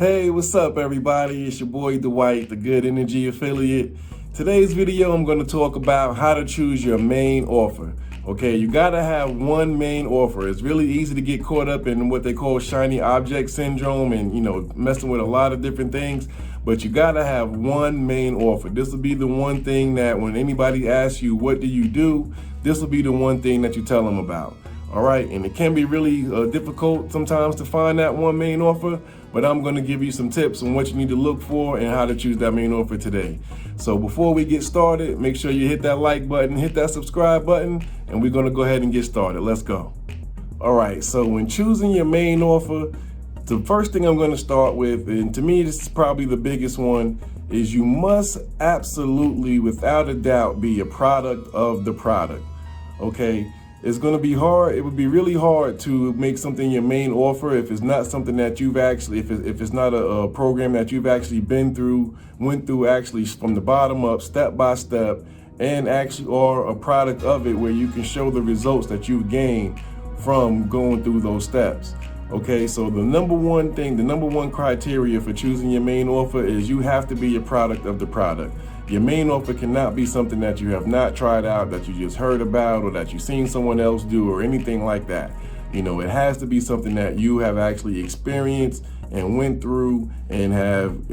Hey, what's up everybody? It's your boy Dwight, the Good Energy Affiliate. Today's video, I'm going to talk about how to choose your main offer. Okay, you got to have one main offer. It's really easy to get caught up in what they call shiny object syndrome and, messing with a lot of different things. But you got to have one main offer. This will be the one thing that when anybody asks you, what do you do? This will be the one thing that you tell them about. All right, and it can be really difficult sometimes to find that one main offer, but I'm going to give you some tips on what you need to look for and how to choose that main offer today. So before we get started, make sure you hit that like button, hit that subscribe button, and we're going to go ahead and get started. Let's go. All right, so when choosing your main offer, the first thing I'm going to start with, and to me this is probably the biggest one, is you must absolutely, without a doubt, be a product of the product. Okay. It's going to be hard. It would be really hard to make something your main offer if it's not something that you've actually, if it's not a program that you've actually went through actually from the bottom up, step by step, and actually are a product of it where you can show the results that you've gained from going through those steps. Okay, so the number one criteria for choosing your main offer is you have to be a product of the product. Your main offer cannot be something that you have not tried out, that you just heard about, or that you've seen someone else do, or anything like that. It has to be something that you have actually experienced and went through and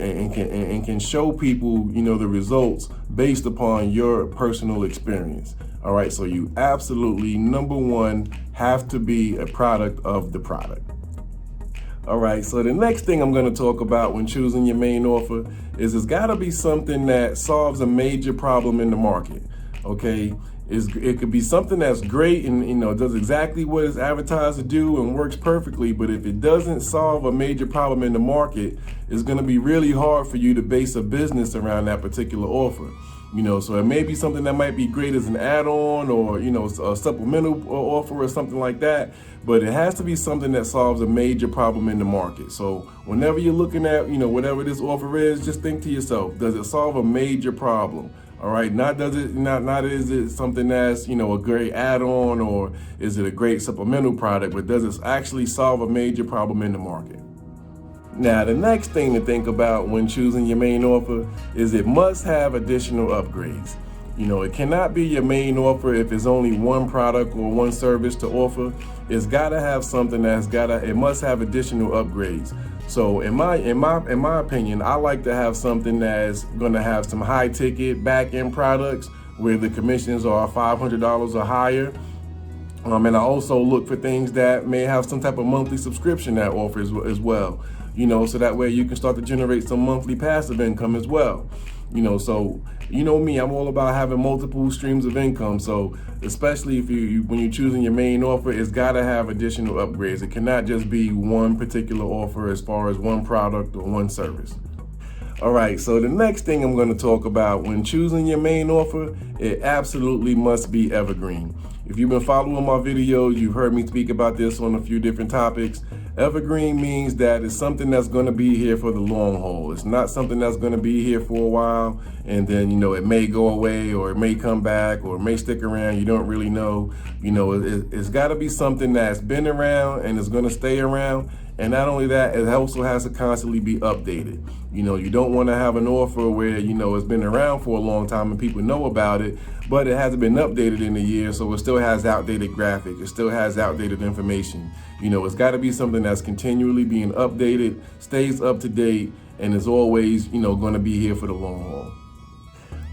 can show people, the results based upon your personal experience. All right, so you absolutely, number one, have to be a product of the product. All right, so the next thing I'm going to talk about when choosing your main offer is it's got to be something that solves a major problem in the market. Okay, it could be something that's great and does exactly what it's advertised to do and works perfectly, but if it doesn't solve a major problem in the market, it's going to be really hard for you to base a business around that particular offer. So it may be something that might be great as an add-on or, a supplemental offer or something like that, but it has to be something that solves a major problem in the market. So whenever you're looking at, whatever this offer is, just think to yourself, does it solve a major problem? All right, not is it something that's, a great add-on or is it a great supplemental product, but does it actually solve a major problem in the market? Now, the next thing to think about when choosing your main offer is it must have additional upgrades. It cannot be your main offer if it's only one product or one service to offer. It's got to have something it must have additional upgrades. So in my opinion, I like to have something that's going to have some high ticket back end products where the commissions are $500 or higher. And I also look for things that may have some type of monthly subscription that offers as well. So that way you can start to generate some monthly passive income as well. So me, I'm all about having multiple streams of income. So especially when you're choosing your main offer, it's got to have additional upgrades. It cannot just be one particular offer as far as one product or one service. All right, so the next thing I'm going to talk about when choosing your main offer, it absolutely must be evergreen. If you've been following my videos, you've heard me speak about this on a few different topics. Evergreen means that it's something that's going to be here for the long haul. It's not something that's going to be here for a while and then, it may go away or it may come back or it may stick around. You don't really know. It's got to be something that's been around and is going to stay around. And not only that, it also has to constantly be updated. You don't want to have an offer where, it's been around for a long time and people know about it, but it hasn't been updated in a year. So it still has outdated graphics. It still has outdated information. It's got to be something that's continually being updated, stays up to date, and is always, going to be here for the long haul.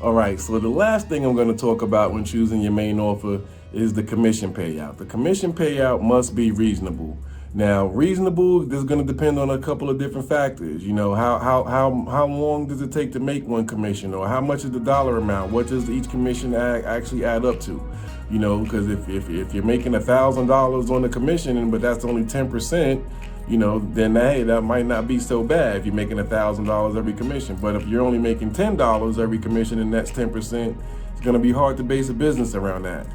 All right, so the last thing I'm going to talk about when choosing your main offer is the commission payout. The commission payout must be reasonable. Now, reasonable, this is going to depend on a couple of different factors. How long does it take to make one commission, or how much is the dollar amount? What does each commission actually add up to? Because if you're making $1,000 on the commission, but that's only 10%, then hey, that might not be so bad if you're making $1,000 every commission. But if you're only making $10 every commission and that's 10%, it's going to be hard to base a business around that.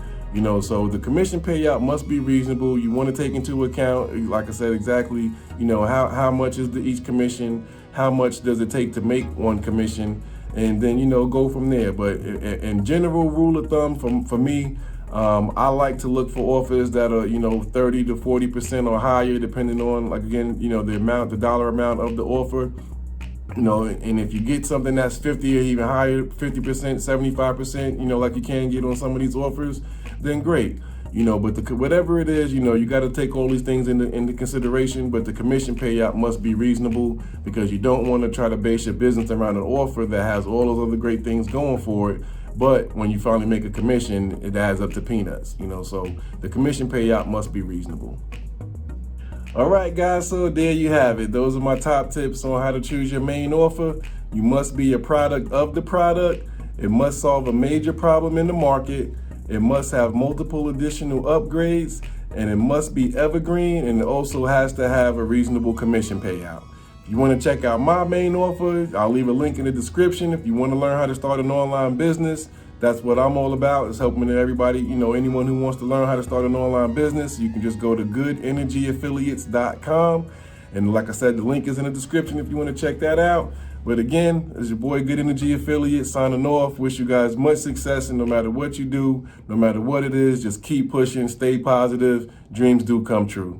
So the commission payout must be reasonable. You want to take into account, like I said, exactly, how much is each commission, how much does it take to make one commission, and then, go from there. But in general rule of thumb, for me, I like to look for offers that are, 30 to 40% or higher, depending on, like, again, the dollar amount of the offer. And if you get something that's 50 or even higher, 50%, 75%, like you can get on some of these offers, then great. But whatever it is, you got to take all these things into consideration, but the commission payout must be reasonable, because you don't want to try to base your business around an offer that has all those other great things going for it. But when you finally make a commission, it adds up to peanuts, so the commission payout must be reasonable. All right, guys, so there you have it. Those are my top tips on how to choose your main offer. You must be a product of the product. It must solve a major problem in the market. It must have multiple additional upgrades, and it must be evergreen, and it also has to have a reasonable commission payout. If you want to check out my main offer, I'll leave a link in the description. If you want to learn how to start an online business, that's what I'm all about, is helping everybody, anyone who wants to learn how to start an online business. You can just go to goodenergyaffiliates.com. And like I said, the link is in the description if you want to check that out. But again, it's your boy, Good Energy Affiliate, signing off. Wish you guys much success, and no matter what you do, no matter what it is, just keep pushing, stay positive. Dreams do come true.